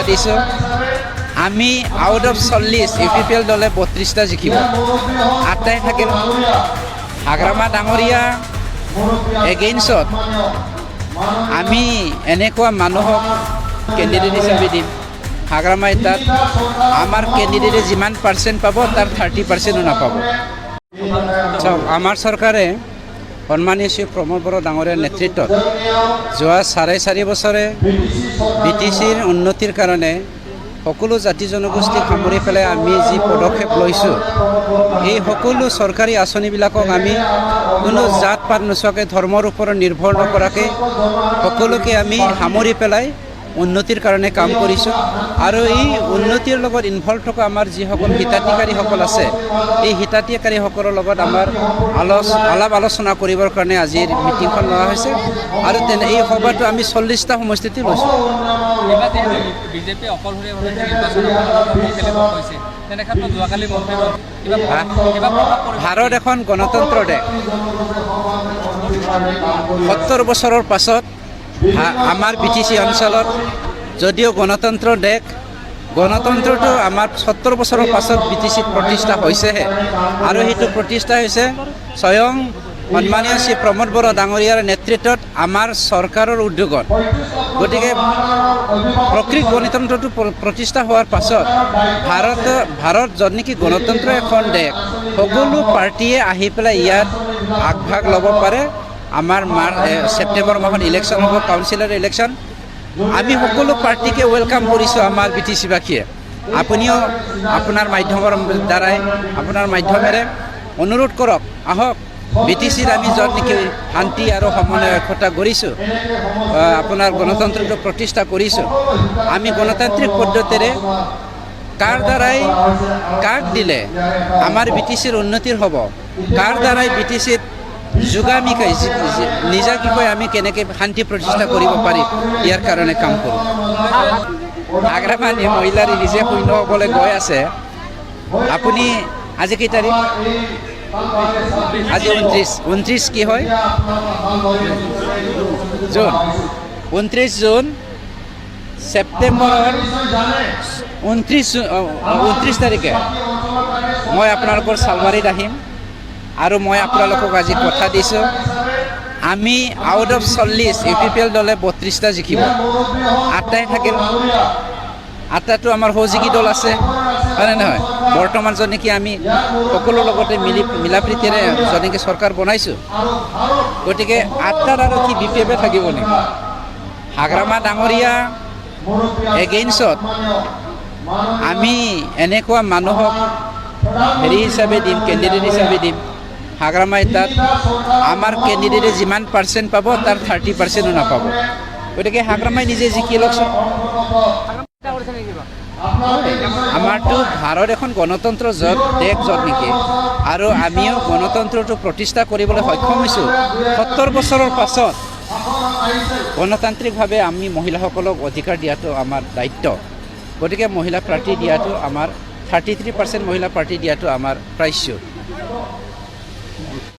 দিছোঁ আমি out of 40 UPPL দলে 32টা জিকিব 8টাই থাকিল হাগ্ৰামা ডাঙৰীয়া এগেইনষ্টত আমি এনেকুৱা মানুহক কেণ্ডিডেট হিচাপে দিম হাগ্ৰামা এটাত আমাৰ কেণ্ডিডেটে যিমান পাৰ্চেণ্ট পাব তাৰ 30%ও নাপাব চাওক আমাৰ চৰকাৰে সন্মানীয় শ্ৰী প্ৰমোদ বড়ো ডাঙৰীয়াৰ নেতৃত্বত যোৱা 4.5 বছৰে BTCৰ উন্নতিৰ কাৰণে সকলো জাতি জনগোষ্ঠীক সামৰি পেলাই আমি যি পদক্ষেপ লৈছোঁ এই সকলো চৰকাৰী আঁচনিবিলাকক আমি কোনো জাত পাত নোচোৱাকৈ ধৰ্মৰ ওপৰত নিৰ্ভৰ নকৰাকৈ সকলোকে আমি সামৰি পেলাই উন্নতিৰ কাৰণে কাম কৰিছোঁ আৰু এই উন্নতিৰ লগত ইনভলভ থকা আমাৰ যিসকল হিতাধিকাৰীসকল আছে এই হিতাধিকাৰীসকলৰ লগত আমাৰ আলাপ আলোচনা কৰিবৰ কাৰণে আজিৰ মিটিংখন লোৱা হৈছে আৰু তেনে এই সভাটো আমি 40টা সমষ্টিতে লৈছোঁ বিজেপি অকলশৰীয়াভাৱে নিৰ্বাচন হৈছে তেনে ক্ষেত্ৰত যোৱাকালি ভাৰত এখন গণতন্ত্ৰ দেশ 70 বছৰৰ পাছত আমাৰ BTC অঞ্চলত যদিও গণতন্ত্ৰ দেশ গণতন্ত্ৰটো আমাৰ 70 বছৰৰ পাছত BTCত প্ৰতিষ্ঠা হৈছেহে আৰু সেইটো প্ৰতিষ্ঠা হৈছে স্বয়ং সন্মানীয় শ্ৰী প্ৰমোদ বড়ো ডাঙৰীয়াৰ নেতৃত্বত আমাৰ চৰকাৰৰ উদ্যোগত গতিকে প্ৰকৃত গণতন্ত্ৰটো প্ৰতিষ্ঠা হোৱাৰ পাছত ভাৰত য'ত নেকি গণতন্ত্ৰ এখন দেশ সকলো পাৰ্টীয়ে আহি পেলাই ইয়াত আগভাগ ল'ব পাৰে আমাৰ ছেপ্টেম্বৰ মাহত ইলেকশ্যন হ'ব কাউন্সিলৰ ইলেকশ্যন আমি সকলো পাৰ্টিকে ৱেলকাম কৰিছোঁ আমাৰ BTCবাসীয়ে আপুনিও আপোনাৰ মাধ্যমৰ দ্বাৰাই আপোনাৰ মাধ্যমেৰে অনুৰোধ কৰক আহক BTCত আমি য'ত নেকি শান্তি আৰু সমন্বয়তা কৰিছোঁ আপোনাৰ গণতন্ত্ৰটো প্ৰতিষ্ঠা কৰিছোঁ আমি গণতান্ত্ৰিক পদ্ধতিৰে কাৰ দ্বাৰাই কাক দিলে আমাৰ BTCৰ উন্নতিৰ হ'ব কাৰ দ্বাৰাই BTCত যোগামিকাই নিজাকৈ আমি কেনেকৈ শান্তি প্ৰতিষ্ঠা কৰিব পাৰিম ইয়াৰ কাৰণে কাম কৰোঁ হাগ্ৰামা মহিলাৰ নিজে শূন্য হ'বলৈ গৈ আছে আপুনি আজি কেই তাৰিখ আজি 29 কি হয় জুন 29 জুন ছেপ্টেম্বৰৰ 29 তাৰিখে মই আপোনালোকৰ চালমাৰীত আহিম আৰু মই আপোনালোকক আজি কথা দিছোঁ আমি আউট অফ 40 UPPL দলে 32টা জিকিব 8টাই থাকিল 8টাটো আমাৰ সহযোগী দল আছে হয়নে নহয় বৰ্তমান য'ত নেকি আমি সকলো লগতে মিলাপ্ৰীতিৰে য'ত নেকি চৰকাৰ বনাইছোঁ গতিকে 8টাত আৰু কি BPF থাকিব নেকি হাগ্ৰামা ডাঙৰীয়া এগেইনষ্টত আমি এনেকুৱা মানুহক হেৰি হিচাপে দিম কেণ্ডিডেট হিচাপে দিম হাগ্ৰামা এটাত আমাৰ কেণ্ডিডেটে যিমান পাৰ্চেণ্ট পাব তাৰ 30%ও নাপাব গতিকে হাগ্ৰামাই নিজে জিকি লওকচোন আমাৰতো ভাৰত এখন গণতন্ত্ৰ দেশ য'ত নেকি আৰু আমিও গণতন্ত্ৰটো প্ৰতিষ্ঠা কৰিবলৈ সক্ষম হৈছোঁ 70 বছৰৰ পাছত গণতান্ত্ৰিকভাৱে আমি মহিলাসকলক অধিকাৰ দিয়াটো আমাৰ দায়িত্ব গতিকে মহিলা প্ৰাৰ্থী দিয়াটো আমাৰ 33% মহিলা প্ৰাৰ্থী দিয়াটো আমাৰ প্ৰাপ্য